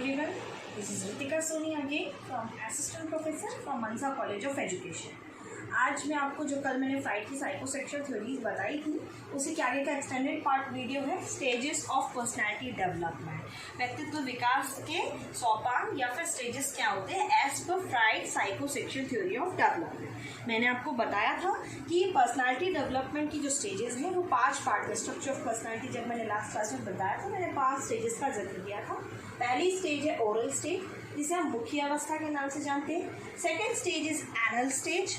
everyone. This is Ritika Soni again from Assistant Professor from Mansa College of Education. आज मैं आपको जो कल मैंने फ्राइड की साइकोसेक्सुअल थ्योरीज बताई थी उसी के आगे का एक्सटेंडेड पार्ट वीडियो है स्टेजेस ऑफ पर्सनैलिटी डेवलपमेंट। व्यक्तित्व विकास के सोपान या फिर स्टेजेस क्या होते हैं as per Freud psychosexual theory of development. मैंने आपको बताया था कि पर्सनैलिटी डेवलपमेंट की जो स्टेजेस हैं वो 5 पार्ट है। स्ट्रक्चर ऑफ पर्सनैलिटी जब मैंने लास्ट क्लास में बताया था मैंने 5 स्टेजेस का जिक्र किया था। पहली स्टेज है ओरल स्टेज जिसे हम मुख्य अवस्था के नाम से जानते हैं। Second stage is anal stage,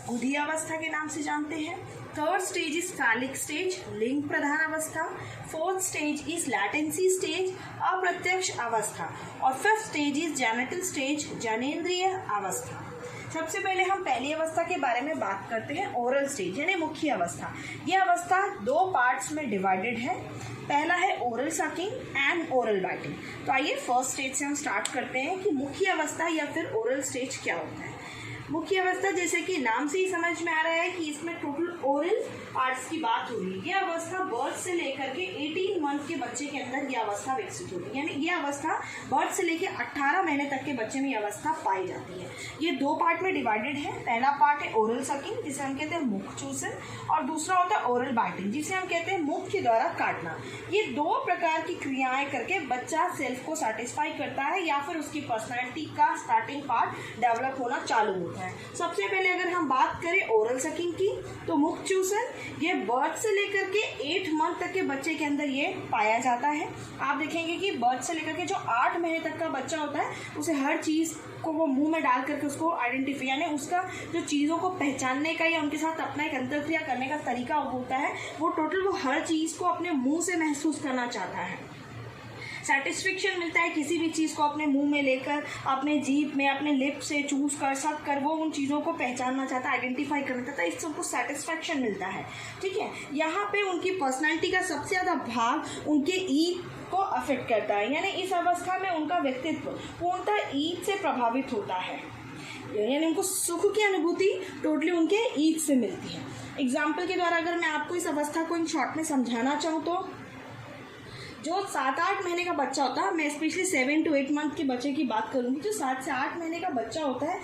गुदी अवस्था के नाम से जानते हैं। Third stage is phallic stage, लिंग प्रधान अवस्था। Fourth stage is latency stage, अप्रत्यक्ष अवस्था। और fifth stage is genital stage, जनेंद्रिय अवस्था। सबसे पहले हम पहली अवस्था के बारे में बात करते हैं, ओरल स्टेज यानी मुख्य अवस्था। यह अवस्था 2 पार्ट्स में डिवाइडेड है। पहला है oral sucking and oral biting. तो आइए फर्स्ट स्टेज से हम स्टार्ट करते हैं कि मुख्य अवस्था या फिर ओरल स्टेज क्या होता है। मुख्य अवस्था जैसे कि नाम से ही समझ में आ रहा है कि इसमें टोटल ओरल पार्ट्स की बात हो रही है। यह अवस्था बर्थ से लेकर के 18 मंथ के बच्चे के अंदर यह अवस्था विकसित होती है, यानी यह अवस्था बर्थ से लेकर 18 महीने तक के बच्चे में यह अवस्था पाई जाती है। ये 2 पार्ट में डिवाइडेड है। पहला पार्ट है ओरल सकिंग जिसे हम कहते हैं मुख चूसन, और दूसरा होता है ओरल बाइटिंग जिसे हम कहते हैं मुख के द्वारा काटना। ये 2 प्रकार की क्रियाएं करके बच्चा सेल्फ को सेटिस्फाई करता है या फिर उसकी पर्सनैलिटी का स्टार्टिंग पार्ट डेवलप होना चालू होता है। सबसे पहले अगर हम बात करें ओरल सकिंग की तो मुख चूसन ये बर्थ से लेकर के 8 मंथ तक के बच्चे के अंदर ये पाया जाता है। आप देखेंगे कि बर्थ से लेकर के जो 8 महीने तक का बच्चा होता है उसे हर चीज़ को वो मुंह में डाल करके उसको आइडेंटिफाई यानी उसका जो चीज़ों को पहचानने का या उनके साथ अपना एक अंतर्क्रिया करने का तरीका होता है वो टोटल वो हर चीज़ को अपने मुंह से महसूस करना चाहता है। सेटिस्फेक्शन मिलता है किसी भी चीज़ को अपने मुंह में लेकर, अपने जीभ में, अपने लिप से चूस कर सक कर वो उन चीज़ों को पहचानना चाहता है, आइडेंटिफाई करना चाहता है, इससे उनको सेटिस्फेक्शन मिलता है। ठीक है, यहाँ पे उनकी पर्सनैलिटी का सबसे ज़्यादा भाग उनके ईद को अफेक्ट करता है, यानी इस अवस्था में उनका व्यक्तित्व पूर्णतः ईद से प्रभावित होता है, यानी उनको सुख की अनुभूति टोटली उनके ईद से मिलती है। एग्जाम्पल के द्वारा अगर मैं आपको इस अवस्था को इन शॉर्ट में समझाना चाहूँ तो जो 7-8 महीने का बच्चा होता है, मैं स्पेशली 7 to 8 मंथ के बच्चे की बात करूँगी, जो 7 से 8 महीने का बच्चा होता है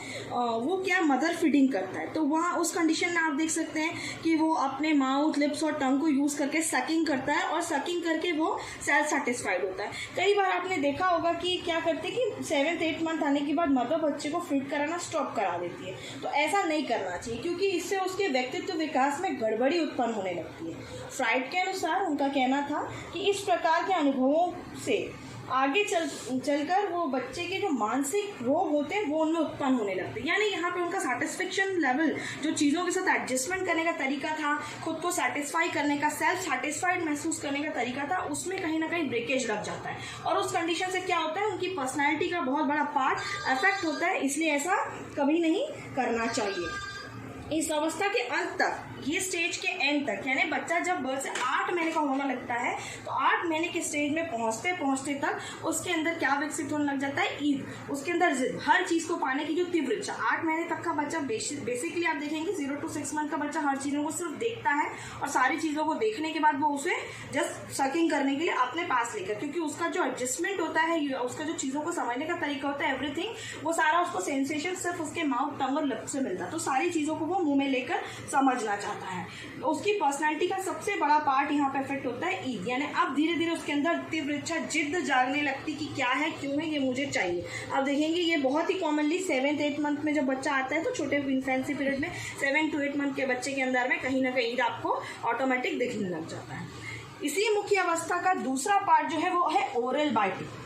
वो क्या मदर फीडिंग करता है। तो वहाँ उस कंडीशन में आप देख सकते हैं कि वो अपने माउथ, लिप्स और टंग को यूज़ करके सकिंग करता है और सकिंग करके वो सेल्फ सेटिस्फाइड होता है। कई बार आपने देखा होगा कि क्या करते हैं कि 7th-8th मंथ आने के बाद मदर बच्चे को फीड कराना स्टॉप करा देती है। तो ऐसा नहीं करना चाहिए क्योंकि इससे उसके व्यक्तित्व विकास में गड़बड़ी उत्पन्न होने लगती है। फ्राइड के अनुसार उनका कहना था कि इस प्रकार अनुभवों से आगे चलकर वो बच्चे के जो मानसिक रोग होते हैं वो उनमें उत्पन्न होने लगते हैं। यानी यहाँ पे उनका सेटिस्फेक्शन लेवल, जो चीज़ों के साथ एडजस्टमेंट करने का तरीका था, खुद को सेटिस्फाई करने का, सेल्फ सेटिस्फाइड महसूस करने का तरीका था, उसमें कहीं ना कहीं ब्रेकेज लग जाता है और उस कंडीशन से क्या होता है उनकी पर्सनैलिटी का बहुत बड़ा पार्ट अफेक्ट होता है। इसलिए ऐसा कभी नहीं करना चाहिए। इस अवस्था के अंत तक, ये स्टेज के एंड तक, यानी बच्चा जब बर्थ से 8 महीने का होने लगता है तो 8 महीने के स्टेज में पहुंचते पहुंचते तक उसके अंदर क्या विकसित होने लग जाता है, ईद। उसके अंदर हर चीज़ को पाने की जो तीव्र इच्छा। 8 महीने तक का बच्चा बेसिकली आप देखेंगे 0 to 6 मंथ का बच्चा हर चीज़ों को सिर्फ देखता है और सारी चीज़ों को देखने के बाद वो उसे जस्ट सकिंग करने के लिए अपने पास लेकर, क्योंकि उसका जो एडजस्टमेंट होता है, उसका जो चीज़ों को समझने का तरीका होता है, एवरीथिंग, वो सारा उसको सेंसेशन सिर्फ उसके माउथ, टंग और लिप से मिलता है। तो सारी चीज़ों को वो मुंह में लेकर समझना चाहता है। उसकी पर्सनैलिटी का सबसे बड़ा पार्ट यहाँ पे इफेक्ट होता है ईद, यानी अब धीरे धीरे उसके अंदर तीव्र इच्छा, जिद्द जागने लगती कि क्या है, क्यों है, ये मुझे चाहिए। अब देखेंगे ये बहुत ही कॉमनली 7th-8th मंथ में जब बच्चा आता है तो छोटे इन्फेंसी पीरियड में 7 to 8 मंथ के बच्चे के अंदर में कहीं ना कहीं ईद आपको ऑटोमेटिक दिखने लग जाता है। इसी मुख्य अवस्था का दूसरा पार्ट जो है वो है ओरल बाइटिंग।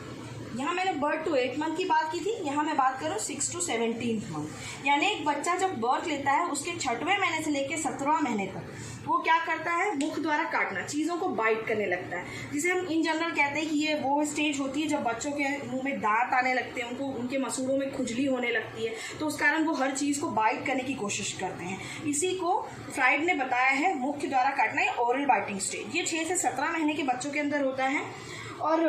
यहाँ मैंने बर्थ टू 8 मंथ की बात की थी, यहाँ मैं बात करूँ 6 to 17th मंथ। यानी एक बच्चा जब बर्थ लेता है उसके 6वें महीने से लेकर 17वां महीने तक वो क्या करता है, मुख द्वारा काटना, चीज़ों को बाइट करने लगता है, जिसे हम इन जनरल कहते हैं कि ये वो स्टेज होती है जब बच्चों के मुंह में दांत आने लगते हैं, उनको उनके मसूड़ों में खुजली होने लगती है, तो उस कारण वो हर चीज़ को बाइट करने की कोशिश करते हैं। इसी को फ्राइड ने बताया है मुख के द्वारा काटना या ओरल बाइटिंग स्टेज। ये 6 से 17 महीने के बच्चों के अंदर होता है और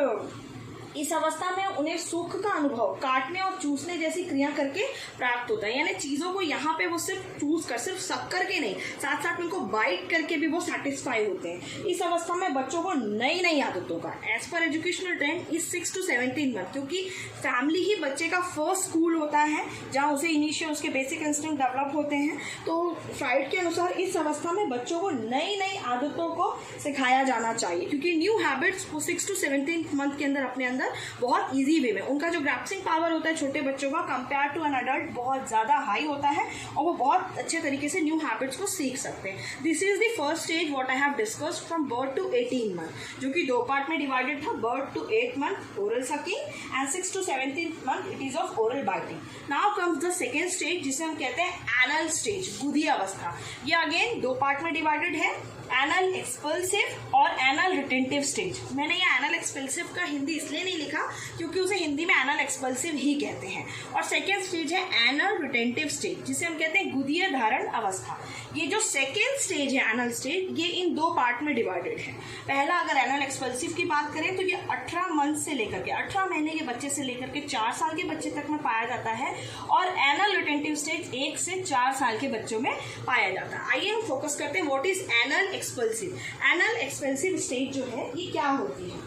इस अवस्था में उन्हें सुख का अनुभव काटने और चूसने जैसी क्रिया करके प्राप्त होता है, यानी चीजों को यहाँ पे वो सिर्फ चूज कर, सिर्फ सक करके नहीं, साथ साथ उनको बाइट करके भी वो सेटिस्फाई होते हैं। इस अवस्था में बच्चों को नई नई आदतों का as per educational trend is 6 to 17 month, क्योंकि फैमिली ही बच्चे का फर्स्ट स्कूल होता है जहाँ उसे इनिशियल उसके बेसिक इंस्टिंक्ट डेवलप होते हैं। तो फ्राइड के अनुसार इस अवस्था में बच्चों को नई नई आदतों को सिखाया जाना चाहिए, क्योंकि न्यू हैबिट्स वो 6 to 17 मंथ के अंदर अपने अंदर बहुत इजी वे में उनका जो ग्रैस्पिंग पावर होता है छोटे बच्चों का कंपेयर टू एन अडल्ट बहुत ज़्यादा हाई होता है और वो बहुत अच्छे तरीके से न्यू हैबिट्स को सीख सकते हैं। This is the first stage what I have discussed from birth to 18 month, जो कि 2 पार्ट में डिवाइडेड था, birth to 8 month oral sucking and 6 to 17 month it is of oral biting. Now comes the second stage जिसे हम कहते हैं anal stage, गुदी अवस्था। ये अगेन 2 पार्ट में डिवाइडेड है, एनल एक्सपल्सिव और एनल रिटेंटिव स्टेज। मैंने ये एनल एक्सपल्सिव का हिंदी इसलिए नहीं लिखा क्योंकि उसे हिंदी में एनल एक्सपल्सिव ही कहते हैं। और सेकेंड स्टेज है एनल रिटेंटिव स्टेज, जिसे हम कहते हैं गुदीय धारण अवस्था। ये जो सेकेंड स्टेज है एनल स्टेज, ये इन 2 पार्ट में डिवाइडेड है। पहला अगर एनल एक्सपल्सिव की बात करें तो ये 18 मंथ से लेकर के 18 महीने के बच्चे से लेकर के 4 साल के बच्चे तक में पाया जाता है, और एनल रिटेंटिव स्टेज 1 से 4 साल के बच्चों में पाया जाता है। आइए हम फोकस करते हैं what is anal expulsive. Anal expulsive stage जो है ये क्या होती है?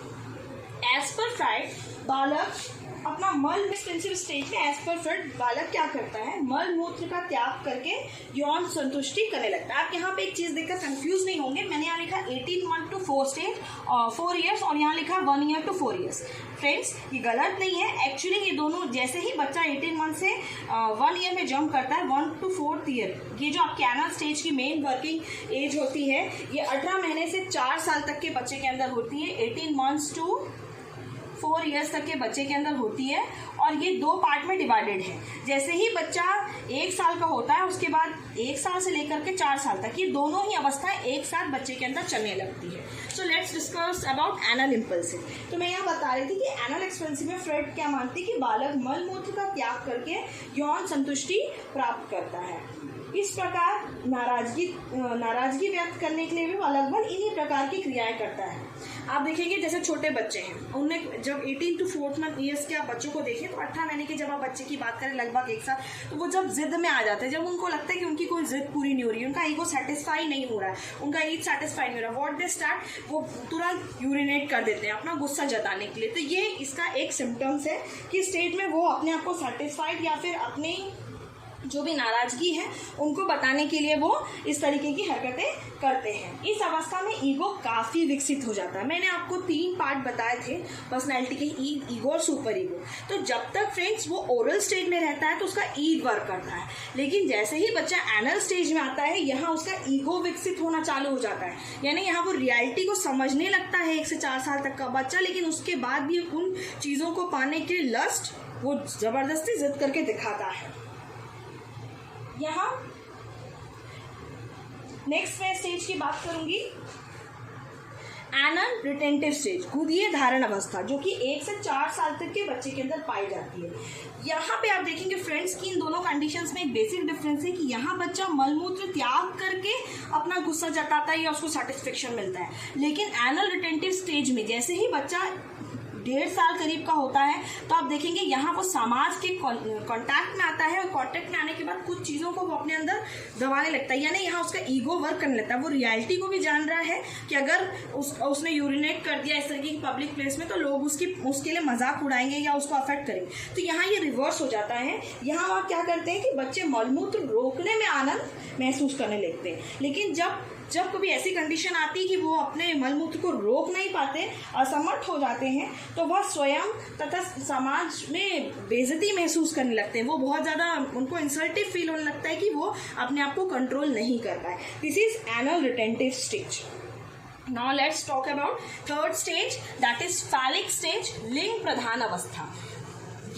एज पर फ्राइड बालक अपना मल एक्सपेंसिव स्टेज में एज पर फ्राइड बालक क्या करता है? मल मूत्र का त्याग करके यौन संतुष्टि करने लगता है। आप यहाँ पे एक चीज देखकर कंफ्यूज नहीं होंगे, मैंने यहाँ लिखा 18 मंथ टू 4 years और यहाँ लिखा 1 year to 4 years। फ्रेंड्स ये गलत नहीं है, एक्चुअली ये दोनों जैसे ही बच्चा 18 मंथ से 1 year में जंप करता है 1 to 4th year, ये जो आपके एनल स्टेज की मेन वर्किंग एज होती है ये 18 महीने से 4 साल तक के बच्चे के अंदर होती है, 18 months to 4 years तक के बच्चे के अंदर होती है, और ये 2 पार्ट में डिवाइडेड है। जैसे ही बच्चा 1 साल का होता है उसके बाद 1 साल से लेकर के 4 साल तक ये दोनों ही अवस्थाएं एक साथ बच्चे के अंदर चलने लगती है। So let's discuss about anal impulsive. तो मैं यहाँ बता रही थी कि एनल एक्सपेंसिव में फ्राइड क्या मानती है कि बालक मल मूत्र का त्याग करके यौन संतुष्टि प्राप्त करता है। इस प्रकार नाराजगी व्यक्त करने के लिए भी लगभग इन्हीं प्रकार की क्रियाएं करता है। आप देखेंगे जैसे छोटे बच्चे हैं, उन्हें जब 18 to 4 years के आप बच्चों को देखें तो 18 महीने के जब आप बच्चे की बात करें लगभग 1 साल, तो वो जब जिद में आ जाते हैं, जब उनको लगता है कि उनकी कोई जिद पूरी नहीं हो रही, उनका ईगो सेटिस्फाई नहीं हो रहा है, उनका ईद सेटिस्फाई नहीं हो रहा, व्हाट दे स्टार्ट वो तुरंत यूरिनेट कर देते हैं अपना गुस्सा जताने के लिए। तो ये इसका एक सिम्टम्स है कि स्टेज में वो अपने आप को सेटिस्फाइड या फिर अपने जो भी नाराजगी है उनको बताने के लिए वो इस तरीके की हरकतें करते हैं। इस अवस्था में ईगो काफ़ी विकसित हो जाता है। मैंने आपको 3 पार्ट बताए थे पर्सनैलिटी के, ईगो और सुपर ईगो। तो जब तक फ्रेंड्स वो ओरल स्टेज में रहता है तो उसका ईग वर्क करता है, लेकिन जैसे ही बच्चा एनल स्टेज में आता है यहाँ उसका ईगो विकसित होना चालू हो जाता है, यानी यहाँ वो रियलिटी को समझने लगता है 1 से 4 साल तक का बच्चा, लेकिन उसके बाद भी उन चीज़ों को पाने के लस्ट वो ज़बरदस्ती जिद करके दिखाता है। यहाँ नेक्स्ट मैं स्टेज की बात करूंगी एनल रिटेंटिव स्टेज, गुदीय धारण अवस्था, जो कि 1 से 4 साल तक के बच्चे के अंदर पाई जाती है। यहाँ पे आप देखेंगे फ्रेंड्स कि इन दोनों कंडीशंस में एक बेसिक डिफरेंस है कि यहाँ बच्चा मलमूत्र त्याग करके अपना गुस्सा जताता है या उसको सेटिस्फेक्शन मिलता है, लेकिन एनल रिटेंटिव स्टेज में जैसे ही बच्चा 1.5 साल करीब का होता है तो आप देखेंगे यहाँ वो समाज के कांटेक्ट में आता है, और कांटेक्ट में आने के बाद कुछ चीज़ों को वो अपने अंदर दबाने लगता है, यानी यहाँ उसका ईगो वर्क करने लगता है। वो रियलिटी को भी जान रहा है कि अगर उसने यूरिनेट कर दिया इस तरीके की पब्लिक प्लेस में तो लोग उसके लिए मजाक उड़ाएंगे या उसको अफेक्ट करेंगे। तो यहाँ ये रिवर्स हो जाता है। यहाँ आप क्या करते हैं कि बच्चे मलमूत्र रोकने में आनंद महसूस करने लगते हैं, लेकिन जब कभी ऐसी कंडीशन आती है कि वो अपने मलमूत्र को रोक नहीं पाते, असमर्थ हो जाते हैं, तो वह स्वयं तथा समाज में बेइज्जती महसूस करने लगते हैं। वो बहुत ज़्यादा उनको इंसल्टिव फील होने लगता है कि वो अपने आप को कंट्रोल नहीं कर पाए। This is anal retentive stage. Now let's talk about third stage, that is phallic stage, लिंग प्रधान अवस्था।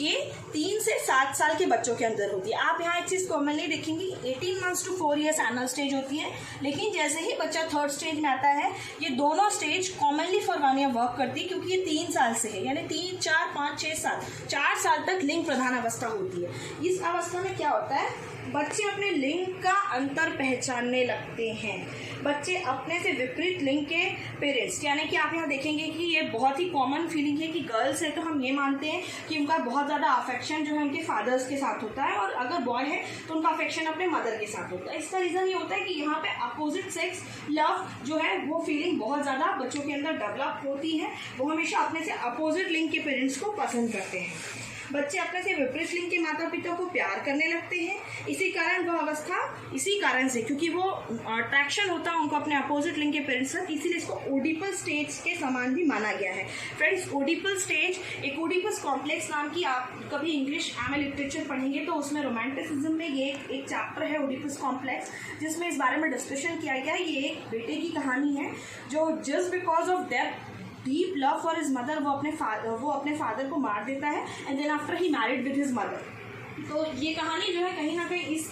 ये 3 से 7 साल के बच्चों के अंदर होती है। आप यहाँ एक चीज़ कॉमनली देखेंगे 18 months to 4 years annual stage होती है, लेकिन जैसे ही बच्चा 3rd स्टेज में आता है ये दोनों stage commonly for 1 year work करती है, क्योंकि ये 3 साल से है, यानी 3, 4, 5, 6, 7 4 साल तक लिंग प्रधान अवस्था होती है। इस अवस्था में क्या होता है, बच्चे अपने लिंग का अंतर पहचानने लगते हैं। बच्चे अपने से विपरीत लिंग के पेरेंट्स, यानी कि आप यहाँ देखेंगे कि ये बहुत ही कॉमन फीलिंग है कि गर्ल्स है तो हम ये मानते हैं कि उनका बहुत ज़्यादा अफेक्शन जो है उनके फादर्स के साथ होता है, और अगर बॉय है तो उनका अफेक्शन अपने मदर के साथ होता है। इसका रीज़न ये होता है कि यहाँ पे अपोजिट सेक्स लव जो है वो फीलिंग बहुत ज़्यादा बच्चों के अंदर डेवलप होती है। वो हमेशा अपने से अपोजिट लिंग के पेरेंट्स को पसंद करते हैं। बच्चे अपने से विपरीत लिंग के माता पिता को प्यार करने लगते हैं। इसी कारण वह अवस्था, इसी कारण से, क्योंकि वो अट्रैक्शन होता है उनको अपने अपोजिट लिंग के पेरेंट्स से, इसीलिए इसको ओडिपल स्टेज के समान भी माना गया है। फ्रेंड्स, ओडिपल स्टेज एक ओडिपस कॉम्प्लेक्स नाम की, आप कभी इंग्लिश एमए लिटरेचर पढ़ेंगे तो उसमें रोमांटिसिज्म में ये एक चैप्टर है ओडिपस कॉम्प्लेक्स, जिसमें इस बारे में डिस्कशन किया गया है। ये एक बेटे की कहानी है जो just because of that deep love for his mother वो अपने फादर को मार देता है, and then after he married with his mother. तो ये कहानी जो है कहीं ना कहीं इस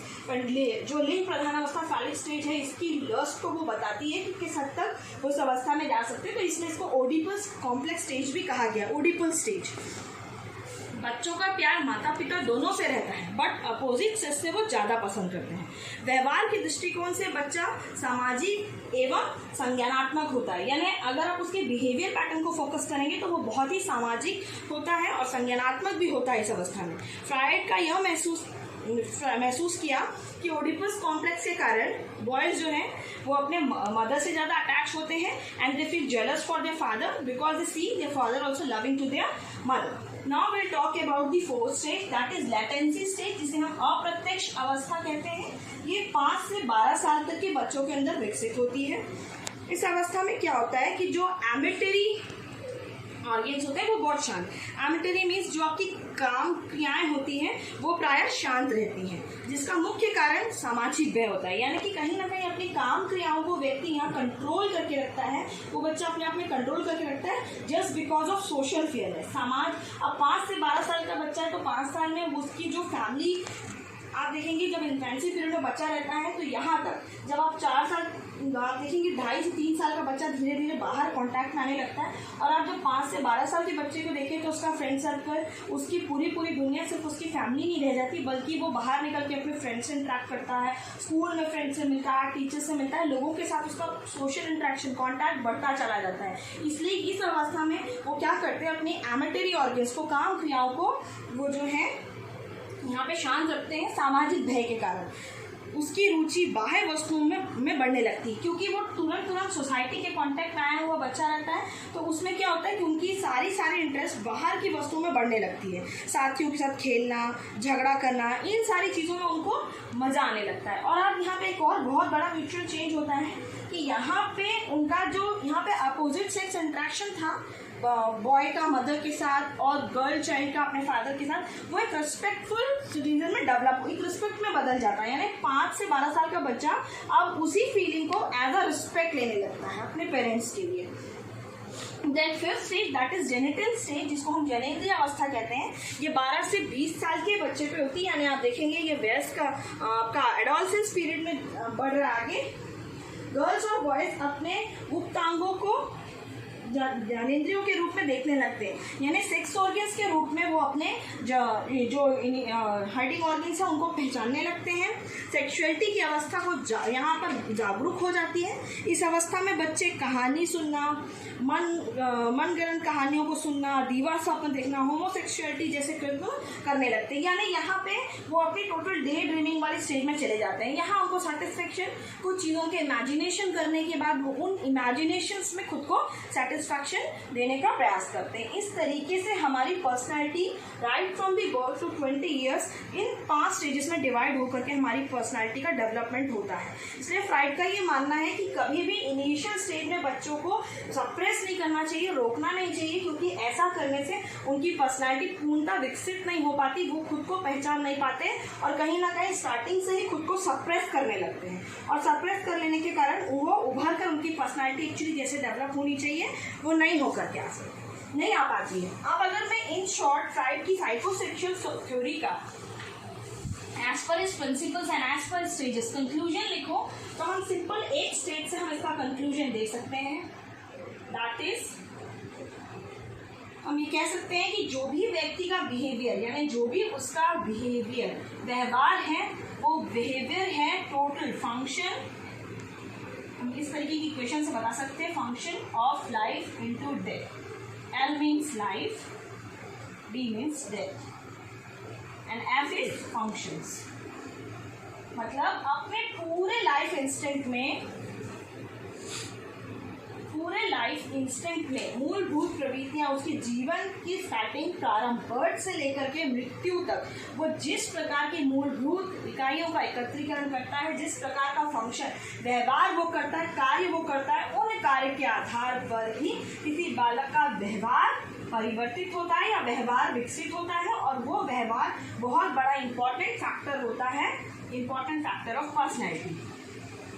जो लिंग प्रधान अवस्था फैलिक स्टेज है इसकी लस्ट को वो बताती है कि किस हद तक वो उस अवस्था में जा सकते हैं। तो इसमें इसको ओडिपस कॉम्प्लेक्स स्टेज भी कहा गया, ओडिपल स्टेज। बच्चों का प्यार माता पिता दोनों से रहता है, बट अपोजिट सेक्स से वो ज़्यादा पसंद करते हैं। व्यवहार के दृष्टिकोण से बच्चा सामाजिक एवं संज्ञानात्मक होता है, यानी अगर आप उसके बिहेवियर पैटर्न को फोकस करेंगे तो वो बहुत ही सामाजिक होता है और संज्ञानात्मक भी होता है इस अवस्था में। फ्रायड का यह महसूस किया कि ओडिपस कॉम्प्लेक्स के कारण बॉयज जो हैं वो अपने मदर से ज़्यादा अटैच होते हैं, and they feel jealous for their father because they see their father also loving to their mother. Now we'll talk about the 4th stage, that is latency stage, जिसे हम अप्रत्यक्ष अवस्था कहते हैं। ये 5 से 12 साल तक के बच्चों के अंदर विकसित होती है। इस अवस्था में क्या होता है कि जो एमिटरी ऑर्गन्स होते हैं वो बहुत शांत, एमिटरी मीन्स जो आपकी काम क्रियाएं होती हैं वो प्रायः शांत रहती हैं, जिसका मुख्य कारण सामाजिक भय होता है, यानी कि कहीं ना कहीं अपनी काम क्रियाओं को व्यक्ति यहाँ कंट्रोल करके रखता है, वो बच्चा अपने आप में कंट्रोल करके रखता है just because of social fear है। समाज, अब 5 से 12 साल का बच्चा है तो 5 साल में उसकी जो फैमिली, आप देखेंगे जब इन्फेंसी पीरियड में बच्चा रहता है तो यहाँ तक जब आप 4 साल, आप देखेंगे 2.5 से 3 साल का बच्चा धीरे धीरे बाहर कांटेक्ट में आने लगता है, और आप जब 5 से 12 साल के बच्चे को देखें तो उसका फ्रेंड सर्कल, उसकी पूरी दुनिया सिर्फ उसकी फैमिली नहीं रह जाती, बल्कि वो बाहर निकल के अपने फ्रेंड से इंटरेक्ट करता है, स्कूल में फ्रेंड से मिलता है, टीचर से मिलता है, लोगों के साथ उसका सोशल इंटरेक्शन कॉन्टैक्ट बढ़ता चला जाता है। इसलिए इस अवस्था में वो क्या करते हैं, अपनी एमिटरी ऑर्गन्स को, काम क्रियाओं को वो जो है यहाँ पे शांत रखते हैं सामाजिक भय के कारण। उसकी रुचि बाह्य वस्तुओं में बढ़ने लगती है, क्योंकि वो तुरंत सोसाइटी के कांटेक्ट में आया हुआ बच्चा रहता है, तो उसमें क्या होता है कि उनकी सारी इंटरेस्ट बाहर की वस्तुओं में बढ़ने लगती है। साथियों के साथ खेलना, झगड़ा करना, इन सारी चीज़ों में उनको मज़ा आने लगता है। और अब यहाँ पे एक और बहुत बड़ा म्यूचुअल चेंज होता है कि यहाँ पे उनका जो यहाँ पे अपोजिट सेक्स इंट्रैक्शन था बॉय का मदर के साथ और गर्ल चाइल्ड का अपने फादर के साथ, वो एक रिस्पेक्टफुल सिटीजन में डेवलप, एक रिस्पेक्ट में बदल जाता है। यानी 5 से 12 साल का बच्चा अब उसी फीलिंग को एज अ रिस्पेक्ट लेने लगता है अपने पेरेंट्स के लिए। Then 5th stage, that is genital stage, जिसको हम जनेंद्रिय अवस्था कहते हैं। ये 12 से 20 साल के बच्चे पे होती है, यानी आप देखेंगे ये वयस्क का एडोलसेंस पीरियड में बढ़ रहा है आगे। गर्ल्स और बॉयज अपने गुप्तांगों को ज्ञानेंद्रियों के रूप में देखने लगते हैं, यानी सेक्स ऑर्गन्स के रूप में वो अपने जो हार्डिंग ऑर्गन्स हैं उनको पहचानने लगते हैं। सेक्सुअलिटी की अवस्था को यहाँ पर जागरूक हो जाती है। इस अवस्था में बच्चे कहानी सुनना, मनगढ़ंत कहानियों को सुनना, दीवार स्वप्न देखना, होमोसेक्सुअलिटी जैसे कृत्य करने लगते हैं, यानी यहाँ पे वो अपनी टोटल डे ड्रीमिंग वाली स्टेज में चले जाते हैं। यहाँ उनको सेटिस्फेक्शन, कुछ चीज़ों के इमेजिनेशन करने के बाद वो उन इमेजिनेशंस में खुद को सेटिस्फैक्शन देने का प्रयास करते हैं। इस तरीके से हमारी personality right from the birth to 20 years in 5 stages में डिवाइड होकर के हमारी पर्सनैलिटी का डेवलपमेंट होता है। इसलिए फ्राइड का ये मानना है कि कभी भी इनिशियल स्टेज में बच्चों को सप्रेस नहीं करना चाहिए, रोकना नहीं चाहिए, क्योंकि ऐसा करने से उनकी पर्सनैलिटी पूर्णतः विकसित नहीं हो पाती, वो खुद को पहचान नहीं पाते और कहीं ना कहीं स्टार्टिंग से ही खुद को सप्रेस करने लगते हैं, और सप्रेस कर लेने के कारण वो उभर कर उनकी पर्सनैलिटी एक्चुअली जैसे डेवलप होनी चाहिए वो नहीं होकर के आ सकती। नहीं आ पाती है। अब अगर मैं इन शॉर्ट फ्राइड की साइकोसेक्सुअल थ्योरी का as per is principles and as per stages conclusion लिखो तो हम सिंपल एक स्टेज से हम इसका कंक्लूजन दे सकते हैं। दैट इज हम ये कह सकते हैं कि जो भी व्यक्ति का बिहेवियर यानी जो भी उसका बिहेवियर व्यवहार है वो बिहेवियर है टोटल फंक्शन, हम इस तरीके की इक्वेशन से बता सकते हैं, function of life into death. L means life, D means death and F is functions। मतलब अपने पूरे लाइफ इंस्टेंट में मूलभूत प्रवृत्तियां उसके जीवन की स्टार्टिंग प्रारंभ बर्थ से लेकर के मृत्यु तक वो जिस प्रकार की मूलभूत इकाइयों का एकत्रीकरण करता है, जिस प्रकार का फंक्शन व्यवहार वो करता है, कार्य वो करता है, उन कार्य के आधार पर ही किसी बालक का व्यवहार परिवर्तित होता है या व्यवहार विकसित होता है और वो व्यवहार बहुत बड़ा इंपॉर्टेंट फैक्टर होता है, इंपॉर्टेंट फैक्टर ऑफ पर्सनैलिटी।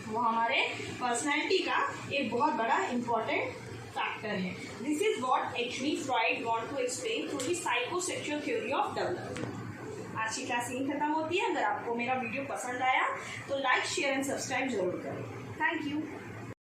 वो हमारे पर्सनैलिटी का एक बहुत बड़ा इंपॉर्टेंट फैक्टर है। This is what actually Freud want to explain through the psychosexual theory of development. आज की क्लास यहीं खत्म होती है। अगर आपको मेरा वीडियो पसंद आया तो लाइक शेयर एंड सब्सक्राइब जरूर करें। Thank you.